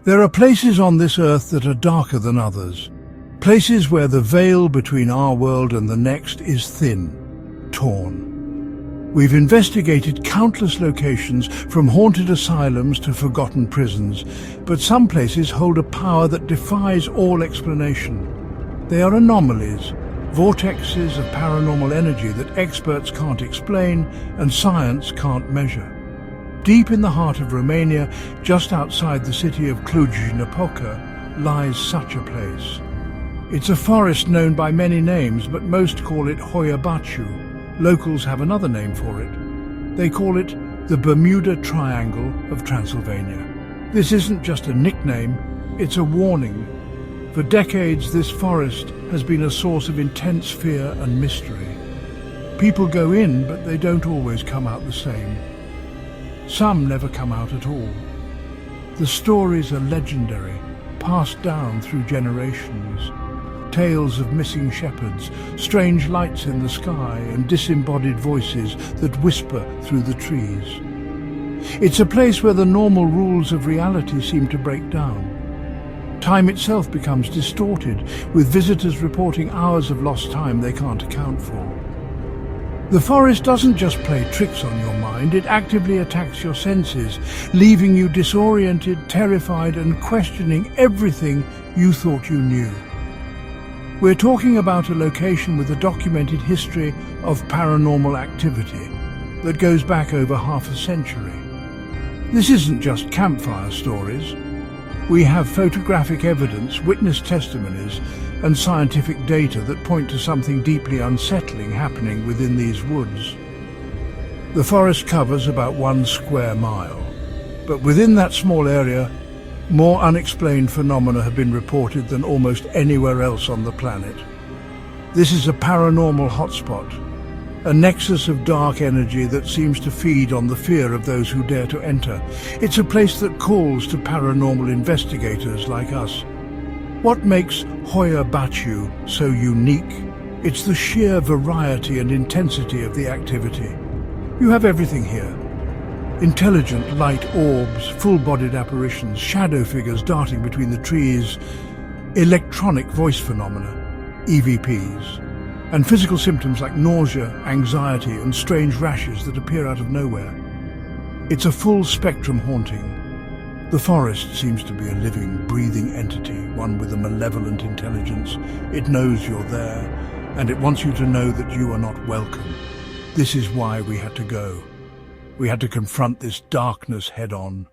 There are places on this earth that are darker than others. Places where the veil between our world and the next is thin, torn. We've investigated countless locations, from haunted asylums to forgotten prisons, but some places hold a power that defies all explanation. They are anomalies, vortexes of paranormal energy that experts can't explain and science can't measure. Deep in the heart of Romania, just outside the city of Cluj-Napoca, lies such a place. It's a forest known by many names, but most call it Hoia-Baciu. Locals have another name for it. They call it the Bermuda Triangle of Transylvania. This isn't just a nickname, it's a warning. For decades, this forest has been a source of intense fear and mystery. People go in, but they don't always come out the same. Some never come out at all. The stories are legendary, passed down through generations. Tales of missing shepherds, strange lights in the sky, and disembodied voices that whisper through the trees. It's a place where the normal rules of reality seem to break down. Time itself becomes distorted, with visitors reporting hours of lost time they can't account for. The forest doesn't just play tricks on your mind, it actively attacks your senses, leaving you disoriented, terrified, and questioning everything you thought you knew. We're talking about a location with a documented history of paranormal activity that goes back over half a century. This isn't just campfire stories. We have photographic evidence, witness testimonies, and scientific data that point to something deeply unsettling happening within these woods. The forest covers about 1 square mile, but within that small area, more unexplained phenomena have been reported than almost anywhere else on the planet. This is a paranormal hotspot, a nexus of dark energy that seems to feed on the fear of those who dare to enter. It's a place that calls to paranormal investigators like us. What makes Hoia-Baciu so unique? It's the sheer variety and intensity of the activity. You have everything here. Intelligent light orbs, full-bodied apparitions, shadow figures darting between the trees, electronic voice phenomena, EVPs, and physical symptoms like nausea, anxiety, and strange rashes that appear out of nowhere. It's a full-spectrum haunting. The forest seems to be a living, breathing entity, one with a malevolent intelligence. It knows you're there, and it wants you to know that you are not welcome. This is why we had to go. We had to confront this darkness head-on.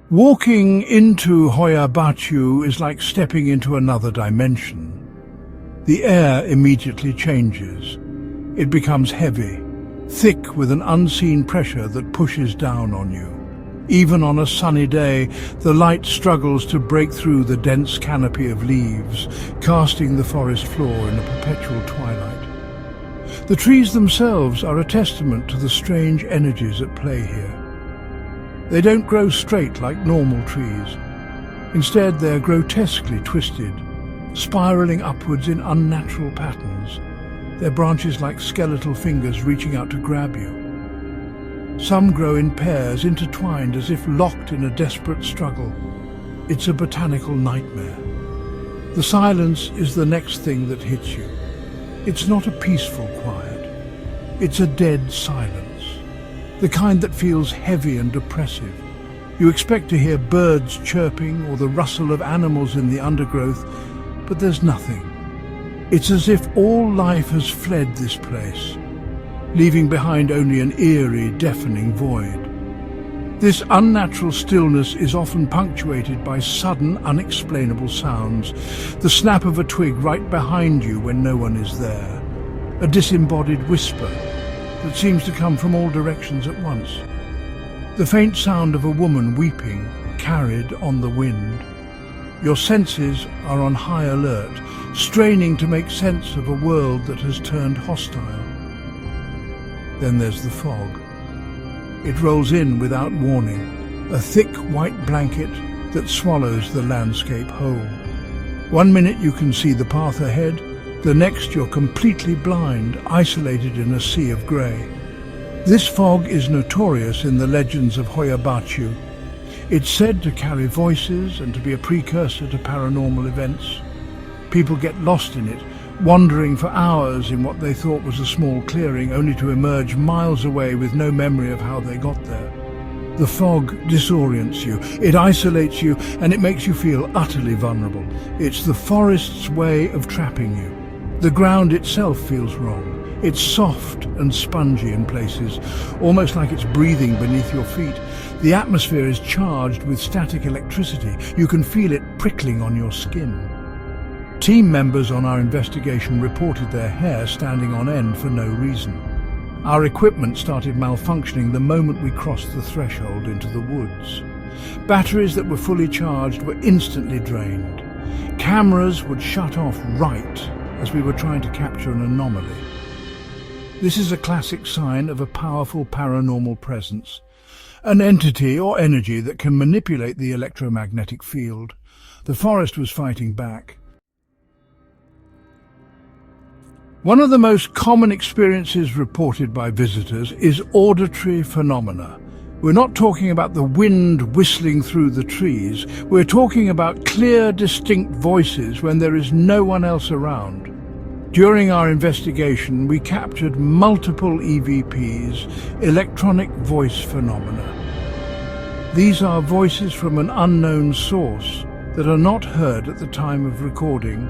Walking into Hoia-Baciu is like stepping into another dimension. The air immediately changes. It becomes heavy, thick with an unseen pressure that pushes down on you. Even on a sunny day, the light struggles to break through the dense canopy of leaves, casting the forest floor in a perpetual twilight. The trees themselves are a testament to the strange energies at play here. They don't grow straight like normal trees. Instead, they're grotesquely twisted, spiraling upwards in unnatural patterns, their branches like skeletal fingers reaching out to grab you. Some grow in pairs, intertwined as if locked in a desperate struggle. It's a botanical nightmare. The silence is the next thing that hits you. It's not a peaceful quiet. It's a dead silence, the kind that feels heavy and oppressive. You expect to hear birds chirping or the rustle of animals in the undergrowth, but there's nothing. It's as if all life has fled this place, leaving behind only an eerie, deafening void. This unnatural stillness is often punctuated by sudden, unexplainable sounds. The snap of a twig right behind you when no one is there. A disembodied whisper that seems to come from all directions at once. The faint sound of a woman weeping, carried on the wind. Your senses are on high alert, straining to make sense of a world that has turned hostile. Then there's the fog. It rolls in without warning, a thick white blanket that swallows the landscape whole. 1 minute you can see the path ahead, the next you're completely blind, isolated in a sea of grey. This fog is notorious in the legends of Hoia-Baciu. It's said to carry voices and to be a precursor to paranormal events. People get lost in it, wandering for hours in what they thought was a small clearing, only to emerge miles away with no memory of how they got there. The fog disorients you, it isolates you, and it makes you feel utterly vulnerable. It's the forest's way of trapping you. The ground itself feels wrong. It's soft and spongy in places, almost like it's breathing beneath your feet. The atmosphere is charged with static electricity. You can feel it prickling on your skin. Team members on our investigation reported their hair standing on end for no reason. Our equipment started malfunctioning the moment we crossed the threshold into the woods. Batteries that were fully charged were instantly drained. Cameras would shut off right as we were trying to capture an anomaly. This is a classic sign of a powerful paranormal presence, an entity or energy that can manipulate the electromagnetic field. The forest was fighting back. One of the most common experiences reported by visitors is auditory phenomena. We're not talking about the wind whistling through the trees. We're talking about clear, distinct voices when there is no one else around. During our investigation, we captured multiple EVPs, electronic voice phenomena. These are voices from an unknown source that are not heard at the time of recording,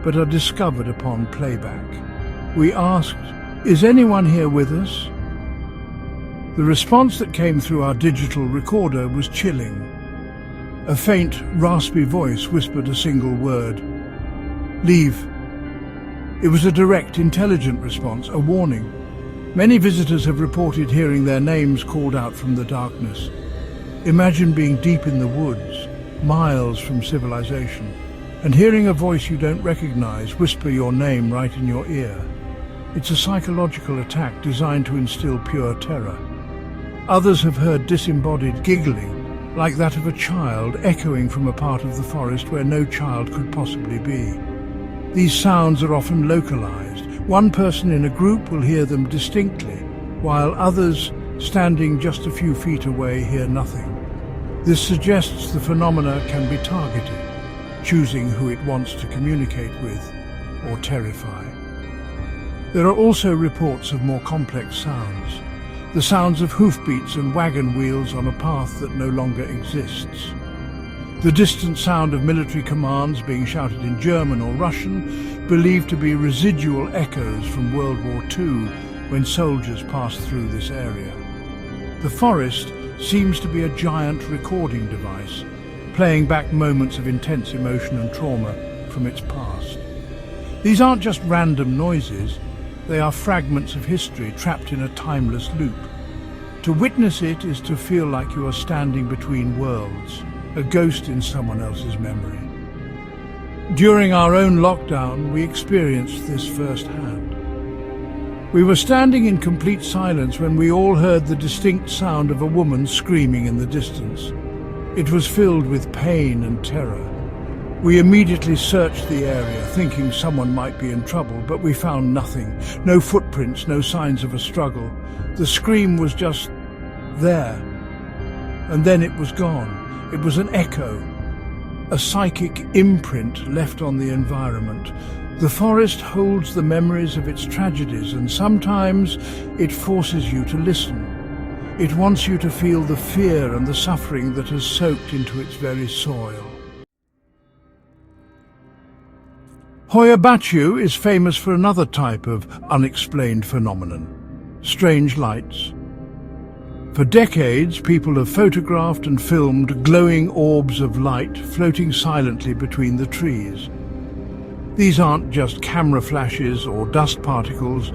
but are discovered upon playback. We asked, "Is anyone here with us?" The response that came through our digital recorder was chilling. A faint, raspy voice whispered a single word: "Leave." It was a direct, intelligent response, a warning. Many visitors have reported hearing their names called out from the darkness. Imagine being deep in the woods, miles from civilization, and hearing a voice you don't recognize whisper your name right in your ear. It's a psychological attack designed to instill pure terror. Others have heard disembodied giggling, like that of a child echoing from a part of the forest where no child could possibly be. These sounds are often localized. One person in a group will hear them distinctly, while others, standing just a few feet away, hear nothing. This suggests the phenomena can be targeted, choosing who it wants to communicate with or terrify. There are also reports of more complex sounds, the sounds of hoofbeats and wagon wheels on a path that no longer exists. The distant sound of military commands being shouted in German or Russian, believed to be residual echoes from World War II when soldiers passed through this area. The forest seems to be a giant recording device, playing back moments of intense emotion and trauma from its past. These aren't just random noises, they are fragments of history trapped in a timeless loop. To witness it is to feel like you are standing between worlds, a ghost in someone else's memory. During our own lockdown, we experienced this firsthand. We were standing in complete silence when we all heard the distinct sound of a woman screaming in the distance. It was filled with pain and terror. We immediately searched the area, thinking someone might be in trouble, but we found nothing. No footprints, no signs of a struggle. The scream was just there, and then it was gone. It was an echo, a psychic imprint left on the environment. The forest holds the memories of its tragedies, and sometimes it forces you to listen. It wants you to feel the fear and the suffering that has soaked into its very soil. Hoia-Baciu is famous for another type of unexplained phenomenon: strange lights. For decades, people have photographed and filmed glowing orbs of light floating silently between the trees. These aren't just camera flashes or dust particles.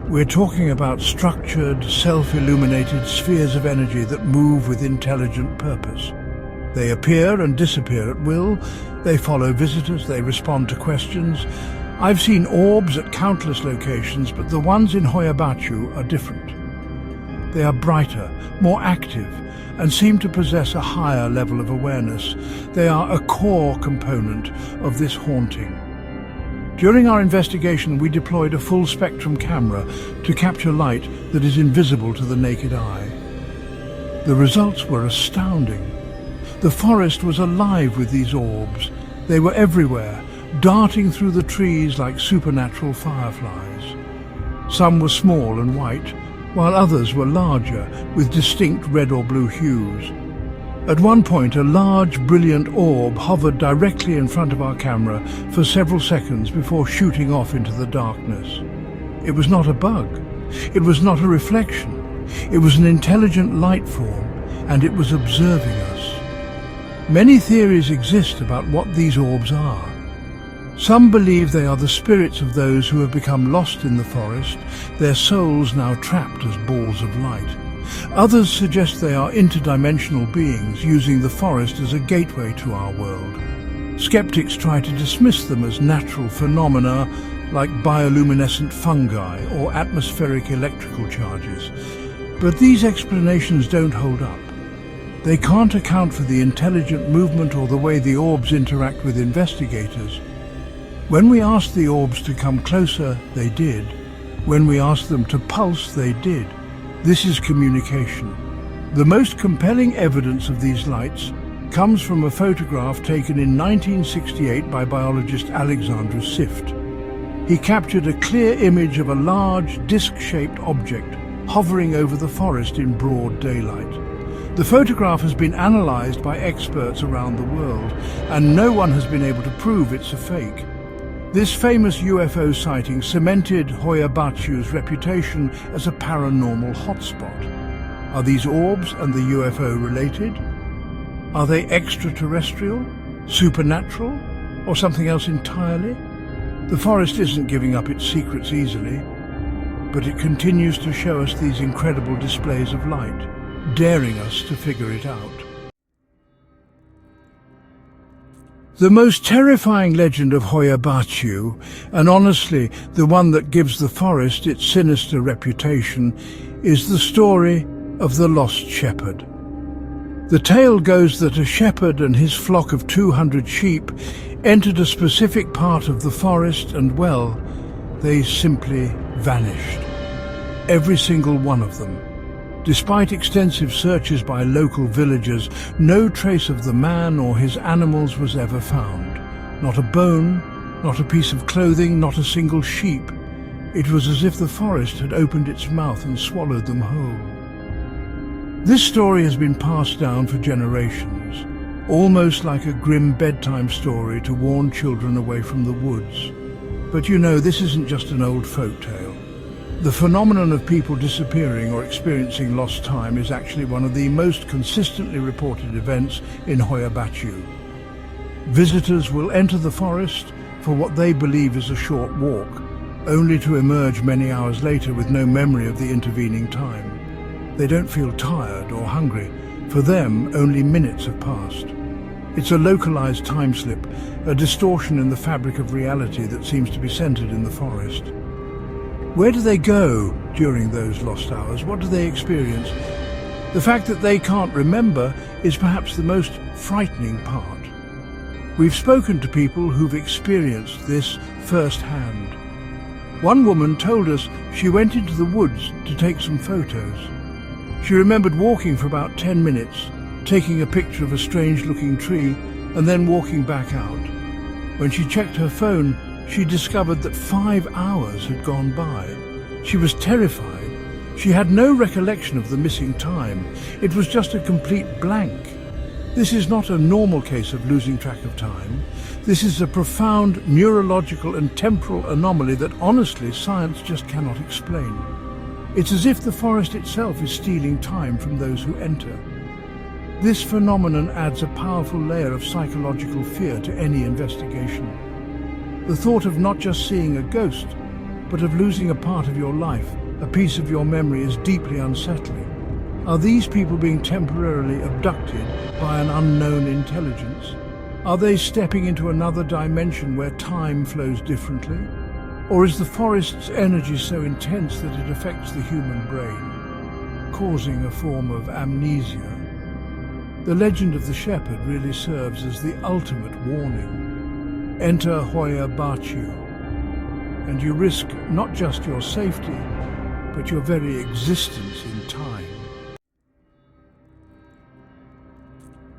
We're talking about structured, self-illuminated spheres of energy that move with intelligent purpose. They appear and disappear at will. They follow visitors. They respond to questions. I've seen orbs at countless locations, but the ones in Hoia-Baciu are different. They are brighter, more active, and seem to possess a higher level of awareness. They are a core component of this haunting. During our investigation, we deployed a full-spectrum camera to capture light that is invisible to the naked eye. The results were astounding. The forest was alive with these orbs. They were everywhere, darting through the trees like supernatural fireflies. Some were small and white, while others were larger, with distinct red or blue hues. At one point, a large, brilliant orb hovered directly in front of our camera for several seconds before shooting off into the darkness. It was not a bug. It was not a reflection. It was an intelligent light form, and it was observing us. Many theories exist about what these orbs are. Some believe they are the spirits of those who have become lost in the forest, their souls now trapped as balls of light. Others suggest they are interdimensional beings using the forest as a gateway to our world. Skeptics try to dismiss them as natural phenomena like bioluminescent fungi or atmospheric electrical charges. But these explanations don't hold up. They can't account for the intelligent movement or the way the orbs interact with investigators. When we asked the orbs to come closer, they did. When we asked them to pulse, they did. This is communication. The most compelling evidence of these lights comes from a photograph taken in 1968 by biologist Alexander Sift. He captured a clear image of a large, disc-shaped object hovering over the forest in broad daylight. The photograph has been analyzed by experts around the world, and no one has been able to prove it's a fake. This famous UFO sighting cemented Hoia-Baciu's reputation as a paranormal hotspot. Are these orbs and the UFO related? Are they extraterrestrial, supernatural, or something else entirely? The forest isn't giving up its secrets easily, but it continues to show us these incredible displays of light, daring us to figure it out. The most terrifying legend of Hoia-Baciu, and honestly the one that gives the forest its sinister reputation, is the story of the lost shepherd. The tale goes that a shepherd and his flock of 200 sheep entered a specific part of the forest and, well, they simply vanished. Every single one of them. Despite extensive searches by local villagers, no trace of the man or his animals was ever found. Not a bone, not a piece of clothing, not a single sheep. It was as if the forest had opened its mouth and swallowed them whole. This story has been passed down for generations, almost like a grim bedtime story to warn children away from the woods. But you know, this isn't just an old folk tale. The phenomenon of people disappearing or experiencing lost time is actually one of the most consistently reported events in Hoia-Baciu. Visitors will enter the forest for what they believe is a short walk, only to emerge many hours later with no memory of the intervening time. They don't feel tired or hungry. For them, only minutes have passed. It's a localized time slip, a distortion in the fabric of reality that seems to be centered in the forest. Where do they go during those lost hours? What do they experience? The fact that they can't remember is perhaps the most frightening part. We've spoken to people who've experienced this firsthand. One woman told us she went into the woods to take some photos. She remembered walking for about 10 minutes, taking a picture of a strange-looking tree, and then walking back out. When she checked her phone, she discovered that 5 hours had gone by. She was terrified. She had no recollection of the missing time. It was just a complete blank. This is not a normal case of losing track of time. This is a profound neurological and temporal anomaly that honestly science just cannot explain. It's as if the forest itself is stealing time from those who enter. This phenomenon adds a powerful layer of psychological fear to any investigation. The thought of not just seeing a ghost, but of losing a part of your life, a piece of your memory, is deeply unsettling. Are these people being temporarily abducted by an unknown intelligence? Are they stepping into another dimension where time flows differently? Or is the forest's energy so intense that it affects the human brain, causing a form of amnesia? The legend of the shepherd really serves as the ultimate warning. Enter Hoia-Baciu, and you risk not just your safety, but your very existence in time.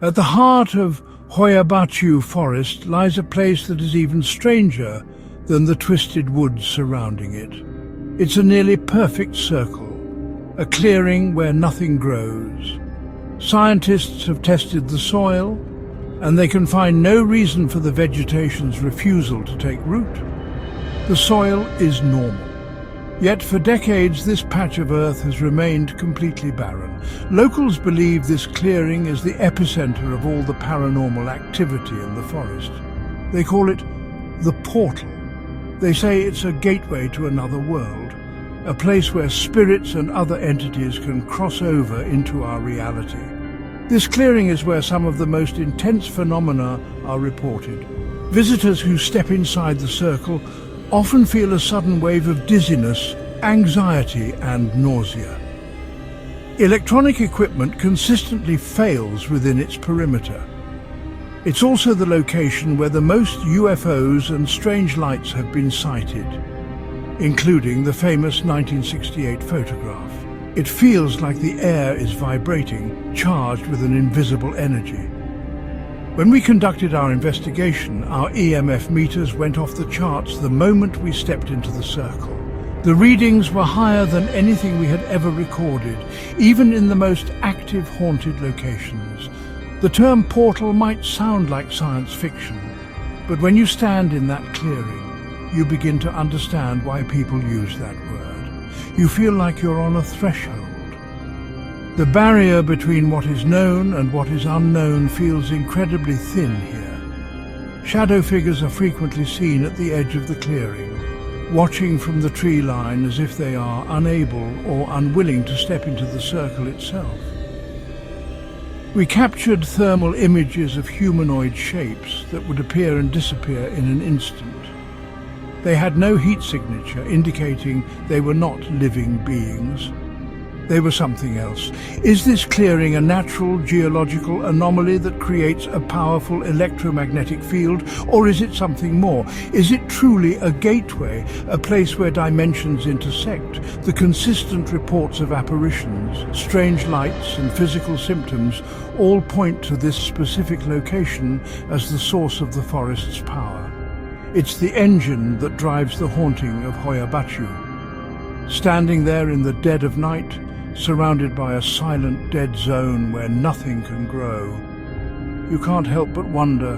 At the heart of Hoia-Baciu forest lies a place that is even stranger than the twisted woods surrounding it. It's a nearly perfect circle, a clearing where nothing grows. Scientists have tested the soil, and they can find no reason for the vegetation's refusal to take root. The soil is normal. Yet for decades this patch of earth has remained completely barren. Locals believe this clearing is the epicenter of all the paranormal activity in the forest. They call it the portal. They say it's a gateway to another world, a place where spirits and other entities can cross over into our reality. This clearing is where some of the most intense phenomena are reported. Visitors who step inside the circle often feel a sudden wave of dizziness, anxiety and nausea. Electronic equipment consistently fails within its perimeter. It's also the location where the most UFOs and strange lights have been sighted, including the famous 1968 photograph. It feels like the air is vibrating, charged with an invisible energy. When we conducted our investigation, our EMF meters went off the charts the moment we stepped into the circle. The readings were higher than anything we had ever recorded, even in the most active haunted locations. The term portal might sound like science fiction, but when you stand in that clearing, you begin to understand why people use that word. You feel like you're on a threshold. The barrier between what is known and what is unknown feels incredibly thin here. Shadow figures are frequently seen at the edge of the clearing, watching from the tree line as if they are unable or unwilling to step into the circle itself. We captured thermal images of humanoid shapes that would appear and disappear in an instant. They had no heat signature, indicating they were not living beings. They were something else. Is this clearing a natural geological anomaly that creates a powerful electromagnetic field, or is it something more? Is it truly a gateway, a place where dimensions intersect? The consistent reports of apparitions, strange lights and physical symptoms all point to this specific location as the source of the forest's power. It's the engine that drives the haunting of Hoia-Baciu. Standing there in the dead of night, surrounded by a silent dead zone where nothing can grow, you can't help but wonder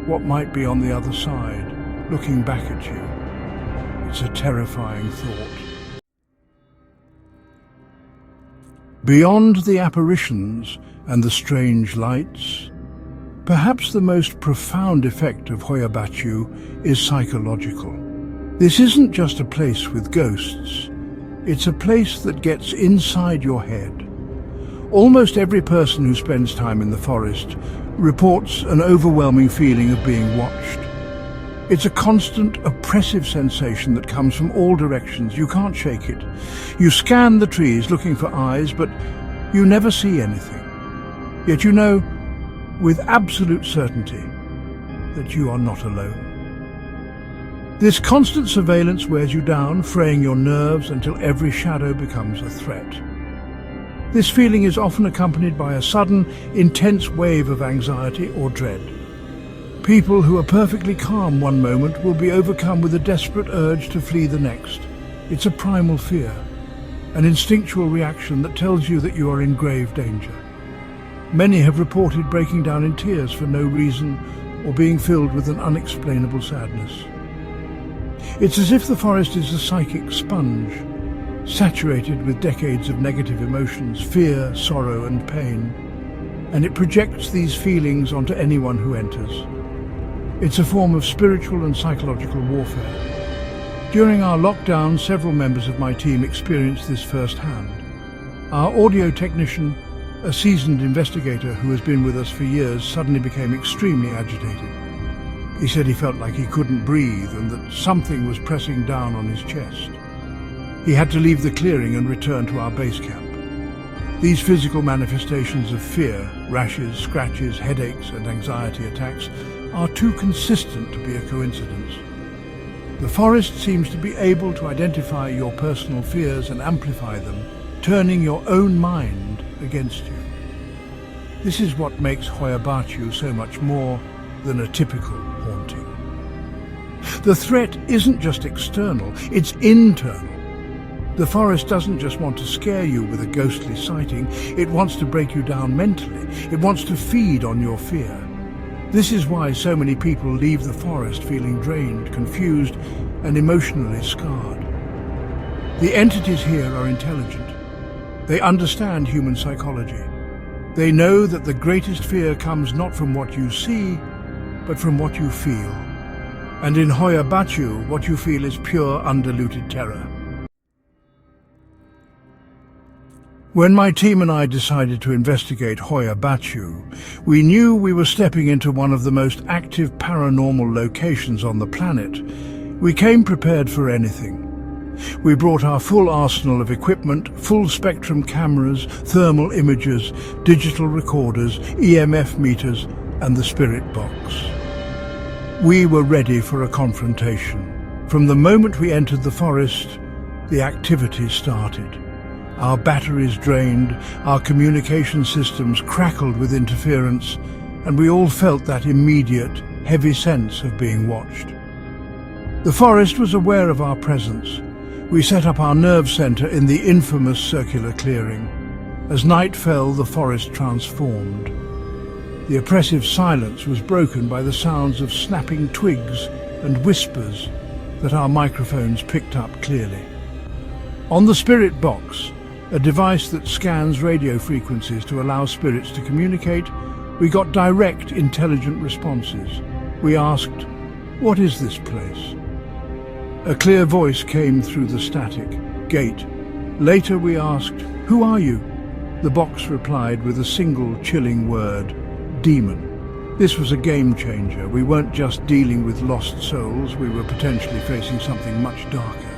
what might be on the other side, looking back at you. It's a terrifying thought. Beyond the apparitions and the strange lights, perhaps the most profound effect of Hoia-Baciu is psychological. This isn't just a place with ghosts. It's a place that gets inside your head. Almost every person who spends time in the forest reports an overwhelming feeling of being watched. It's a constant, oppressive sensation that comes from all directions. You can't shake it. You scan the trees looking for eyes, but you never see anything. Yet you know with absolute certainty that you are not alone. This constant surveillance wears you down, fraying your nerves until every shadow becomes a threat. This feeling is often accompanied by a sudden, intense wave of anxiety or dread. People who are perfectly calm one moment will be overcome with a desperate urge to flee the next. It's a primal fear, an instinctual reaction that tells you that you are in grave danger. Many have reported breaking down in tears for no reason or being filled with an unexplainable sadness. It's as if the forest is a psychic sponge, saturated with decades of negative emotions, fear, sorrow and pain, and it projects these feelings onto anyone who enters. It's a form of spiritual and psychological warfare. During our lockdown, several members of my team experienced this firsthand. Our audio technician, a seasoned investigator who has been with us for years, suddenly became extremely agitated. He said he felt like he couldn't breathe and that something was pressing down on his chest. He had to leave the clearing and return to our base camp. These physical manifestations of fear, rashes, scratches, headaches and anxiety attacks are too consistent to be a coincidence. The forest seems to be able to identify your personal fears and amplify them, turning your own mind against you. This is what makes Hoia-Baciu so much more than a typical haunting. The threat isn't just external, it's internal. The forest doesn't just want to scare you with a ghostly sighting, it wants to break you down mentally. It wants to feed on your fear. This is why so many people leave the forest feeling drained, confused, and emotionally scarred. The entities here are intelligent. They understand human psychology. They know that the greatest fear comes not from what you see, but from what you feel. And in Hoia-Baciu, what you feel is pure, undiluted terror. When my team and I decided to investigate Hoia-Baciu, we knew we were stepping into one of the most active paranormal locations on the planet. We came prepared for anything. We brought our full arsenal of equipment, full-spectrum cameras, thermal imagers, digital recorders, EMF meters, and the spirit box. We were ready for a confrontation. From the moment we entered the forest, the activity started. Our batteries drained, our communication systems crackled with interference, and we all felt that immediate, heavy sense of being watched. The forest was aware of our presence. We set up our nerve center in the infamous circular clearing. As night fell, the forest transformed. The oppressive silence was broken by the sounds of snapping twigs and whispers that our microphones picked up clearly. On the spirit box, a device that scans radio frequencies to allow spirits to communicate, we got direct, intelligent responses. We asked, "What is this place?" A clear voice came through the static. "Gate." Later we asked, "Who are you?" The box replied with a single chilling word, "Demon." This was a game changer. We weren't just dealing with lost souls, we were potentially facing something much darker.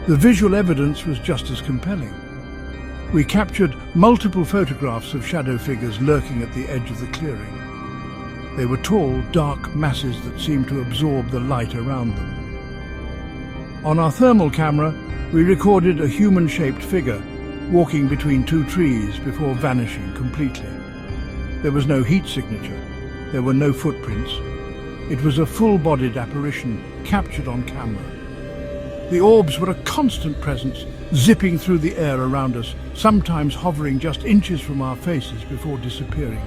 The visual evidence was just as compelling. We captured multiple photographs of shadow figures lurking at the edge of the clearing. They were tall, dark masses that seemed to absorb the light around them. On our thermal camera, we recorded a human-shaped figure walking between two trees before vanishing completely. There was no heat signature. There were no footprints. It was a full-bodied apparition captured on camera. The orbs were a constant presence, zipping through the air around us, sometimes hovering just inches from our faces before disappearing.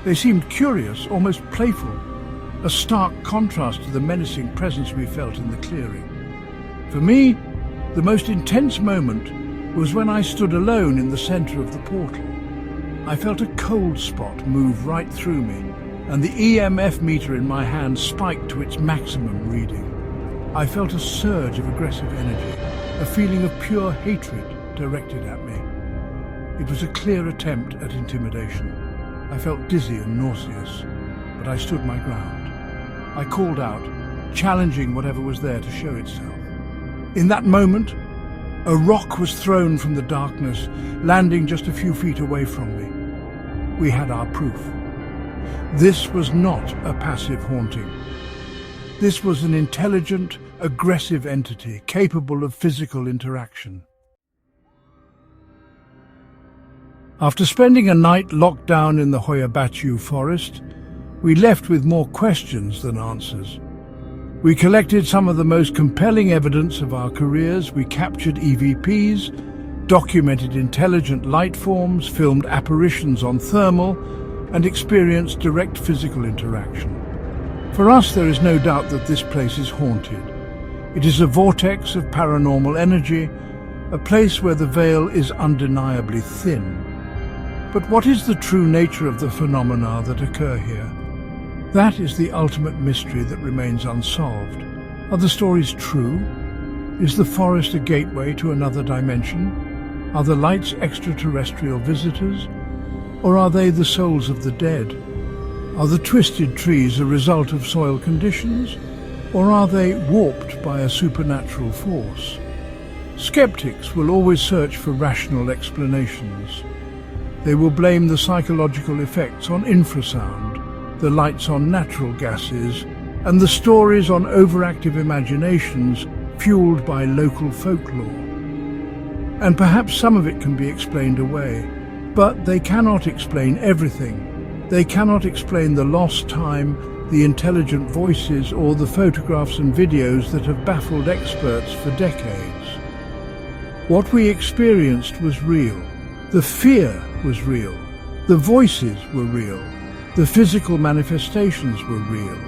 They seemed curious, almost playful, a stark contrast to the menacing presence we felt in the clearing. For me, the most intense moment was when I stood alone in the center of the portal. I felt a cold spot move right through me, and the EMF meter in my hand spiked to its maximum reading. I felt a surge of aggressive energy, a feeling of pure hatred directed at me. It was a clear attempt at intimidation. I felt dizzy and nauseous, but I stood my ground. I called out, challenging whatever was there to show itself. In that moment, a rock was thrown from the darkness, landing just a few feet away from me. We had our proof. This was not a passive haunting. This was an intelligent, aggressive entity capable of physical interaction. After spending a night locked down in the Hoia-Baciu forest, we left with more questions than answers. We collected some of the most compelling evidence of our careers. We captured EVPs, documented intelligent light forms, filmed apparitions on thermal, and experienced direct physical interaction. For us, there is no doubt that this place is haunted. It is a vortex of paranormal energy, a place where the veil is undeniably thin. But what is the true nature of the phenomena that occur here? That is the ultimate mystery that remains unsolved. Are the stories true? Is the forest a gateway to another dimension? Are the lights extraterrestrial visitors? Or are they the souls of the dead? Are the twisted trees a result of soil conditions? Or are they warped by a supernatural force? Skeptics will always search for rational explanations. They will blame the psychological effects on infrasound, the lights on natural gases, and the stories on overactive imaginations fueled by local folklore. And perhaps some of it can be explained away, but they cannot explain everything. They cannot explain the lost time, the intelligent voices, or the photographs and videos that have baffled experts for decades. What we experienced was real. The fear was real. The voices were real. The physical manifestations were real.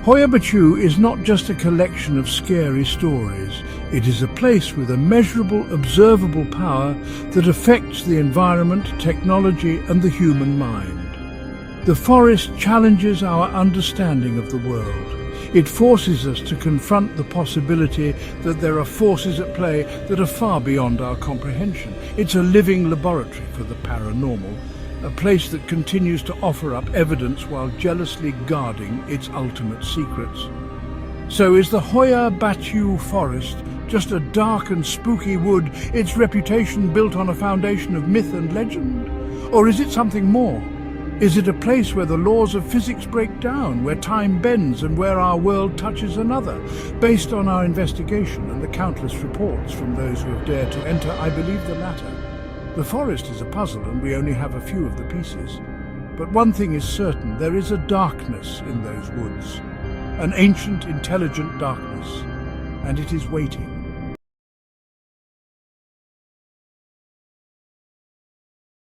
Hoia-Baciu is not just a collection of scary stories. It is a place with a measurable, observable power that affects the environment, technology, and the human mind. The forest challenges our understanding of the world. It forces us to confront the possibility that there are forces at play that are far beyond our comprehension. It's a living laboratory for the paranormal, a place that continues to offer up evidence while jealously guarding its ultimate secrets. So is the Hoia-Baciu forest just a dark and spooky wood, its reputation built on a foundation of myth and legend? Or is it something more? Is it a place where the laws of physics break down, where time bends and where our world touches another? Based on our investigation and the countless reports from those who have dared to enter, I believe the latter. The forest is a puzzle and we only have a few of the pieces. But one thing is certain, there is a darkness in those woods. An ancient, intelligent darkness. And it is waiting.